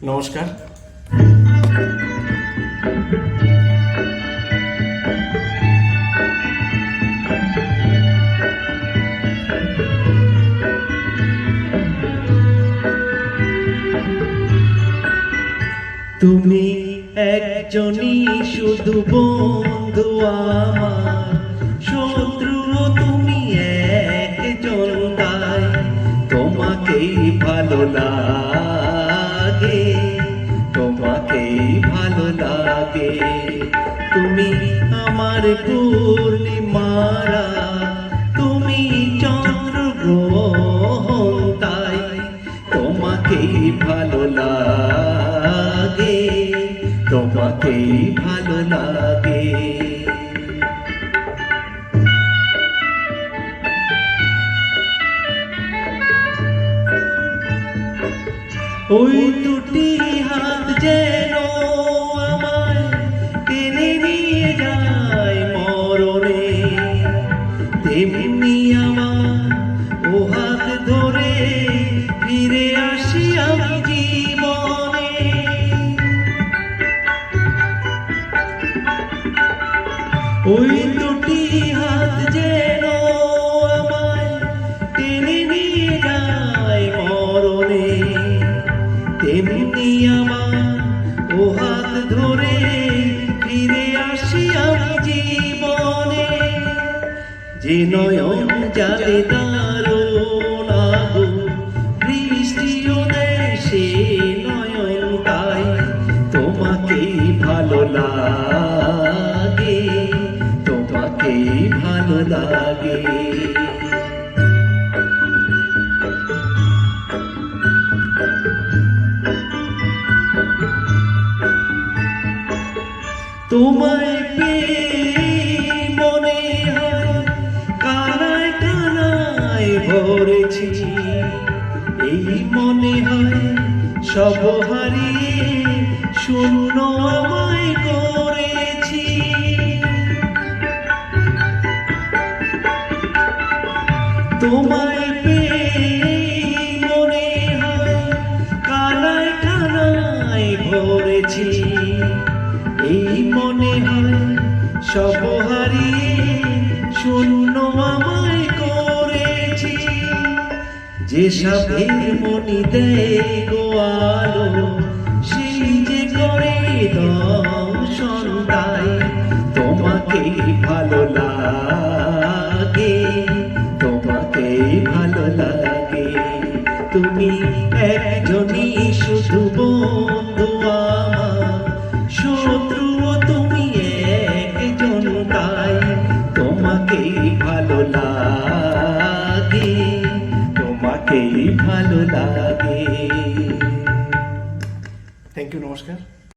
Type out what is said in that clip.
নমস্কার। তুমি একজনই শুধু বন্ধু আমার, শত্রু তুমি একজন, তাই তোমাকেই ভালো লাগে, তোমাকেই ভালো লাগে। তুমি আমার পূর্ণিমারা, তুমি চন্দ্রগ্রহণ, তাই তোমাকেই ভালো লাগে, তোমাকেই ভালো লাগে। ওই দুটি হাত যেন আমায় টেনে নিয়ে যায় মরণে, তেমনি আমার ও হাত ধরে ফিরে আসি আমি জীবনে। ওই দুটি হাত যেন আমায় টেনে নিয়ে যায় মরণে, তেমনি আমার ও হাত ধরে ফিরে আসি আমি জীবনে। যে নয়ন জালে দারুণ আগুন, বৃষ্টিও দেয় সে নয়ন, তাই তোমাকেই ভালো লাগে, তোমাকেই ভালো লাগে। তোমায় পেয়ে মনে হয় কানায় কানায় ভরেছি, এই মনে হয় সব হারিয়ে শূন্য আমায় করেছি। তোমায় পেয়ে মনে হয় কানায় কানায় ভরেছি, এই মনে হয় সব হারিয়ে শূন্য আমায় করেছি। যে সাপের মনি দেয় গো আলো, সেই যে করে দর্শন, তাই তোমাকেই ভালো লাগে, তোমাকেই ভালো লাগে। তুমি একজনই শুধু বন্ধু আমার, শত্রু তুমি একজন, তাই তোমাকেই ভালো লাগে, তোমাকেই ভালো লাগে। থ্যাংক ইউ, নমস্কার।